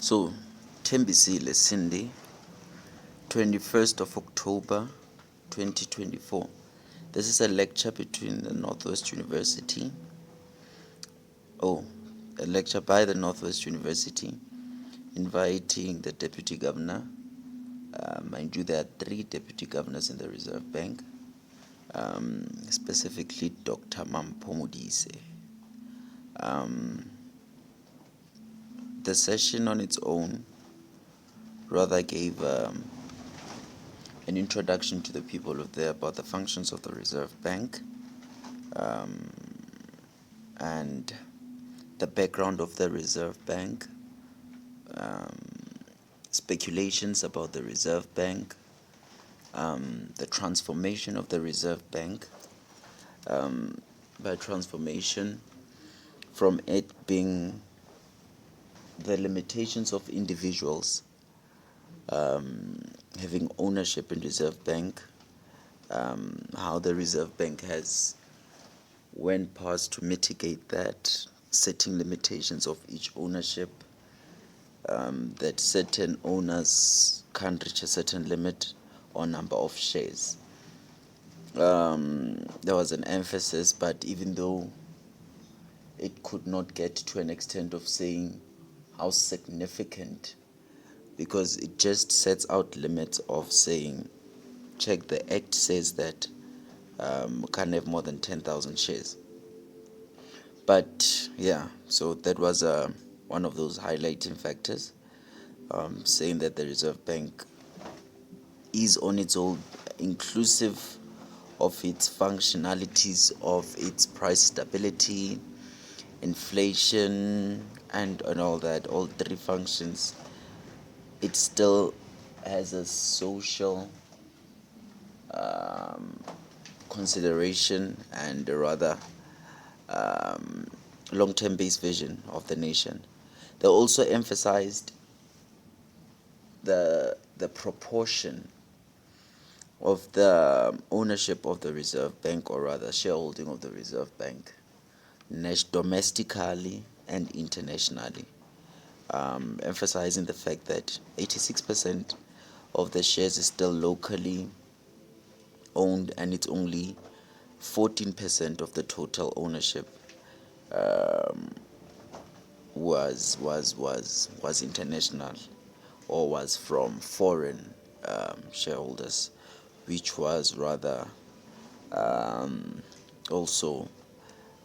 So, Tembisile Cindy, 21st of October 2024. This is a lecture between the Northwest University. A lecture by the Northwest University inviting the Deputy Governor. Mind you, there are 3 Deputy Governors in the Reserve Bank, specifically Dr. Mampho Modise. The session on its own rather gave an introduction to the people of there about the functions of the Reserve Bank and the background of the Reserve Bank, speculations about the Reserve Bank, the transformation of the Reserve Bank, by transformation from it being the limitations of individuals having ownership in Reserve Bank, how the Reserve Bank has went past to mitigate that, setting limitations of each ownership, that certain owners can't reach a certain limit or number of shares. There was an emphasis, but even though it could not get to an extent of saying how significant, because it just sets out limits of saying, check, the act says that can't have more than 10,000 shares. But yeah, so that was one of those highlighting factors, saying that the Reserve Bank is on its own, inclusive of its functionalities, of its price stability, inflation, and all that, all 3 functions. It still has a social consideration and a rather long-term based vision of the nation. They also emphasized the proportion of the ownership of the Reserve Bank, or rather shareholding of the Reserve Bank, domestically and internationally, emphasizing the fact that 86% of the shares is still locally owned, and it's only 14% of the total ownership was international, or was from foreign shareholders, which was rather also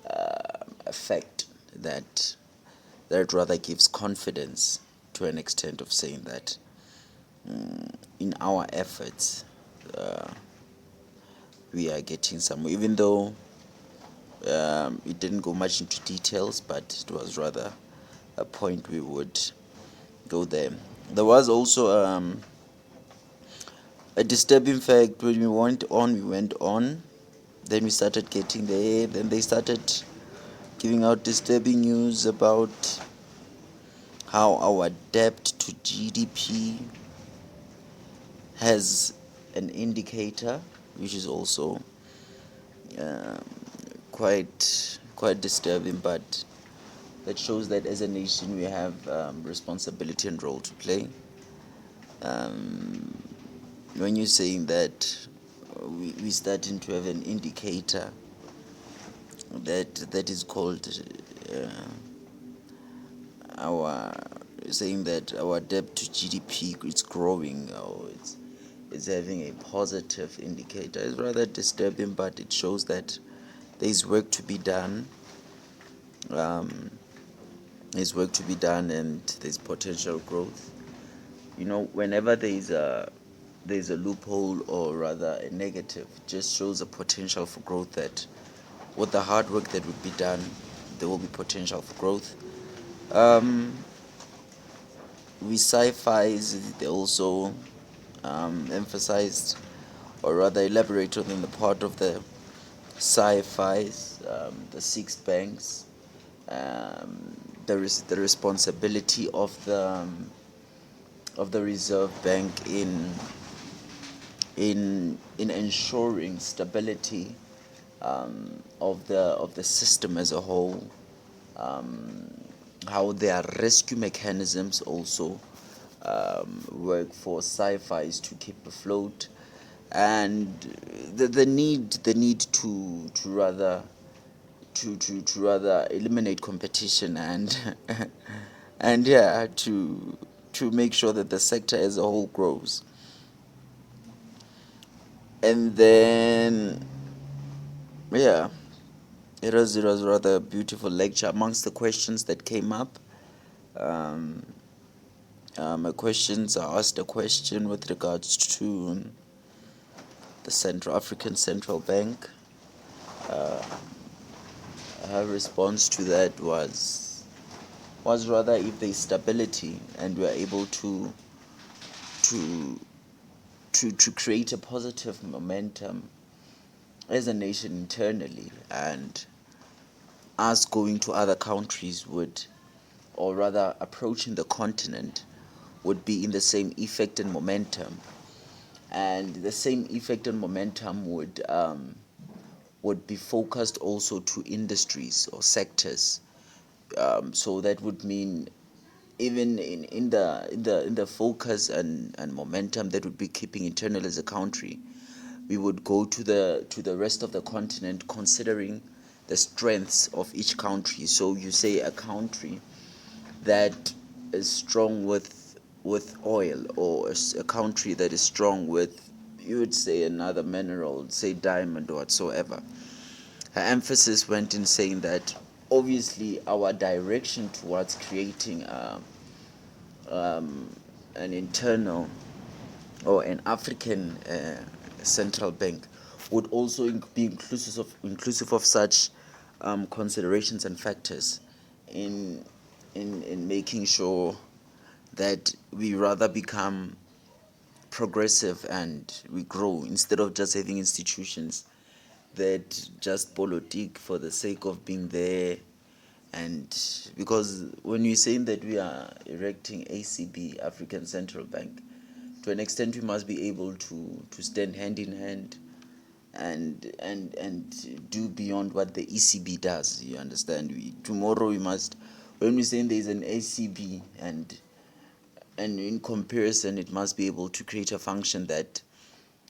a fact that rather gives confidence to an extent of saying that in our efforts we are getting somewhere, even though it didn't go much into details, but it was rather a point we would go there. There was also a disturbing fact. When we went on, then we started getting there, then they started giving out disturbing news about how our debt to GDP has an indicator, which is also quite disturbing, but that shows that as a nation we have responsibility and role to play. When you're saying that we're starting to have an indicator that is called our saying that our debt to GDP is growing, or it's having a positive indicator, is rather disturbing, but it shows that there's work to be done. There's work to be done, and there's potential growth. Whenever there's a loophole, or rather a negative, it just shows a potential for growth, that with the hard work that would be done, there will be potential for growth. We sci-fis, they also emphasized, or rather elaborated on the part of the sci-fis, the 6 banks, the responsibility of the Reserve Bank in ensuring stability of the system as a whole, how their rescue mechanisms also work for sci-fis to keep afloat, and the need to rather to rather eliminate competition and and yeah, to make sure that the sector as a whole grows. And then yeah, it was rather a beautiful lecture. Amongst the questions that came up, um, my questions, I asked a question with regards to the Central African Central Bank. Her response to that was rather if there's stability and we're able to to create a positive momentum as a nation internally, and us going to other countries would, or rather approaching the continent, would be in the same effect and momentum, and the same effect and momentum would be focused also to industries or sectors. So that would mean even in the focus and momentum that would be keeping internal as a country, we would go to the rest of the continent considering the strengths of each country. So you say a country that is strong with oil, or a country that is strong with, you would say, another mineral, say diamond or whatsoever. Her emphasis went in saying that obviously our direction towards creating an internal or an African central bank would also be inclusive of such considerations and factors in in making sure that we rather become progressive and we grow, instead of just having institutions that just politic for the sake of being there. And because when we're saying that we are erecting ACB, African Central Bank, to an extent we must be able to stand hand in hand and do beyond what the ECB does. You understand? Tomorrow we must, when we're saying there's an ACB, and in comparison it must be able to create a function that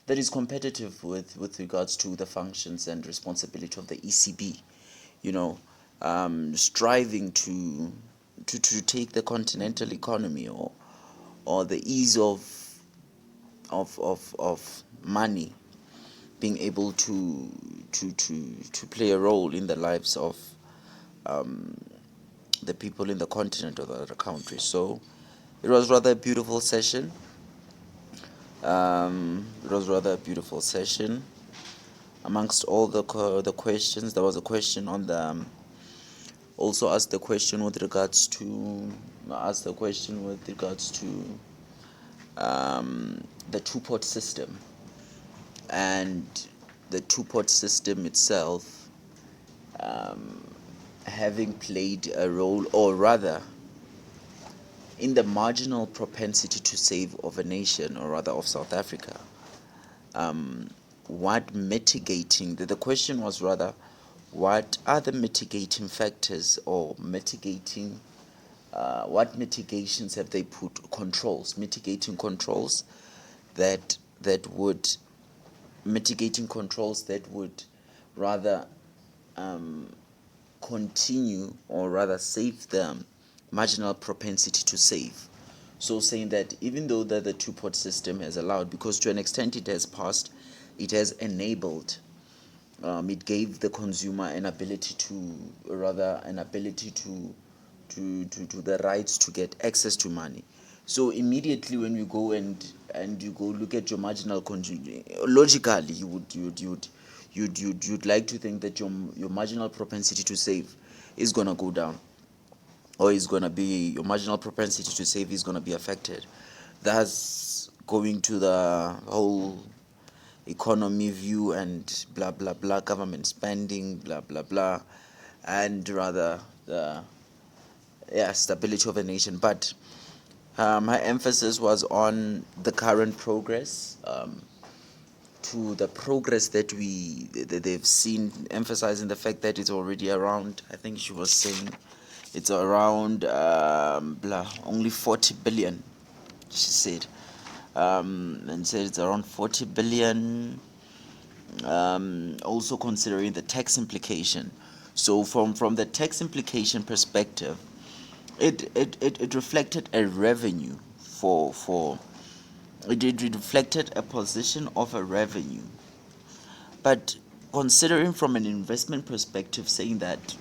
is competitive with regards to the functions and responsibility of the ECB. You know, striving to take the continental economy, or the ease of money being able to play a role in the lives of the people in the continent or the other countries. So it was rather a beautiful session. It was rather a beautiful session. Amongst all the questions, there was a question on the also asked the question with regards to asked the question with regards to the two-pot system, and the two-pot system itself having played a role, or rather in the marginal propensity to save of a nation, or rather of South Africa. What mitigating, the question was rather, what are the mitigating factors, or mitigating, what mitigations have they put, mitigating controls that would, rather continue, or rather save the marginal propensity to save. So saying that even though that the two-pot system has allowed, because to an extent it has passed, it has enabled, it gave the consumer an ability to, rather an ability to the rights to get access to money. So immediately when you go and you go look at your marginal consumer, logically you'd like to think that your marginal propensity to save is gonna go down, or is gonna be, your marginal propensity to save is gonna be affected. That's going to the whole economy view and blah blah blah, government spending, blah blah blah, and rather the, yeah, stability of a nation. But my emphasis was on the current progress, to the progress that they've seen, emphasizing the fact that it's already around, I think she was saying it's around only 40 billion, she said. And said it's around 40 billion, also considering the tax implication. So from the tax implication perspective, it reflected a revenue for it reflected a position of a revenue. But considering from an investment perspective, saying that,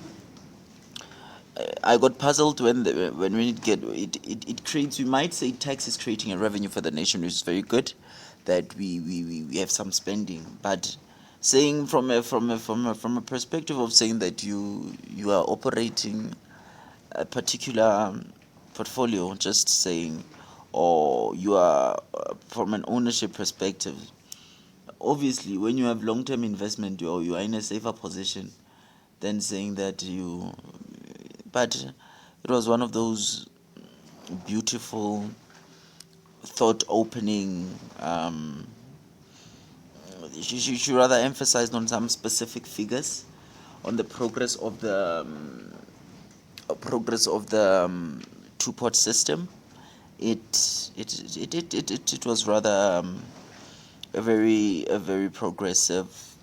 I got puzzled when it creates. We might say tax is creating a revenue for the nation, which is very good, that we have some spending. But saying from a perspective of saying that you are operating a particular portfolio, just saying, or you are from an ownership perspective. Obviously, when you have long term investment, you are in a safer position than saying that you. But it was one of those beautiful, thought opening. She rather emphasized on some specific figures, on the progress of the two port system. It was rather a very progressive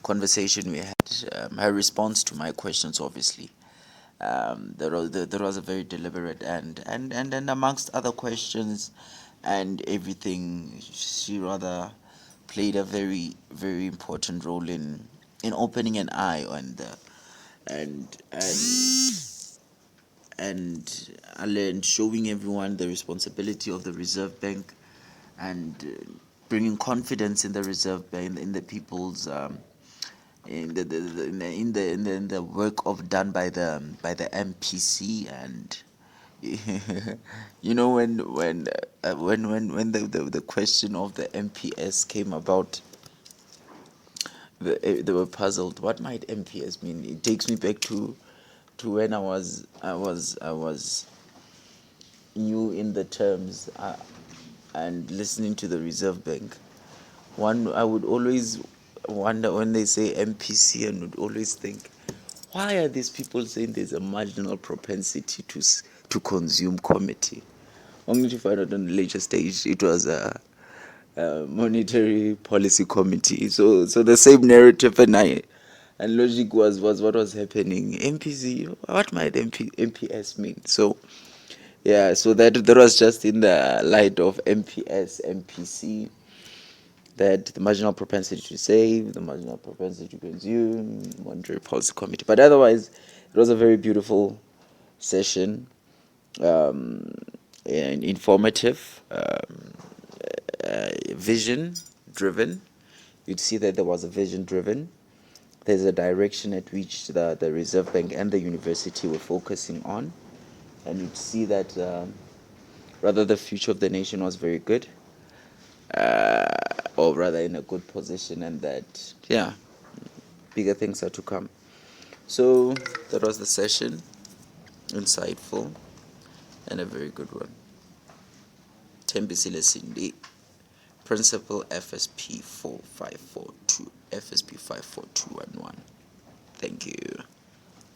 conversation we had. Her response to my questions, obviously, there was a very deliberate, and amongst other questions and everything, she rather played a very important role in opening an eye on the and and showing everyone the responsibility of the Reserve Bank, and bringing confidence in the Reserve Bank, in the people's in the work of done by the MPC. And when the question of the MPS came about, they were puzzled. What might MPS mean? It takes me back to when I was new in the terms, and listening to the Reserve Bank. I would always wonder when they say MPC, and would always think, why are these people saying there's a marginal propensity to consume committee? Only to find out on the later stage it was a monetary policy committee. So the same narrative and logic was what was happening. MPC, what might MPS mean? So yeah, so that was just in the light of MPS, MPC, that the marginal propensity to save, the marginal propensity to consume, monetary policy committee. But otherwise, it was a very beautiful session, and informative, vision driven. You'd see that there was a vision driven. There's a direction at which the Reserve Bank and the university were focusing on, and you'd see that rather the future of the nation was very good, or rather in a good position, and that, yeah, bigger things are to come. So that was the session, insightful and a very good one. Tembisile Cindy, Principal FSP 4542, FSP 54211. Thank you.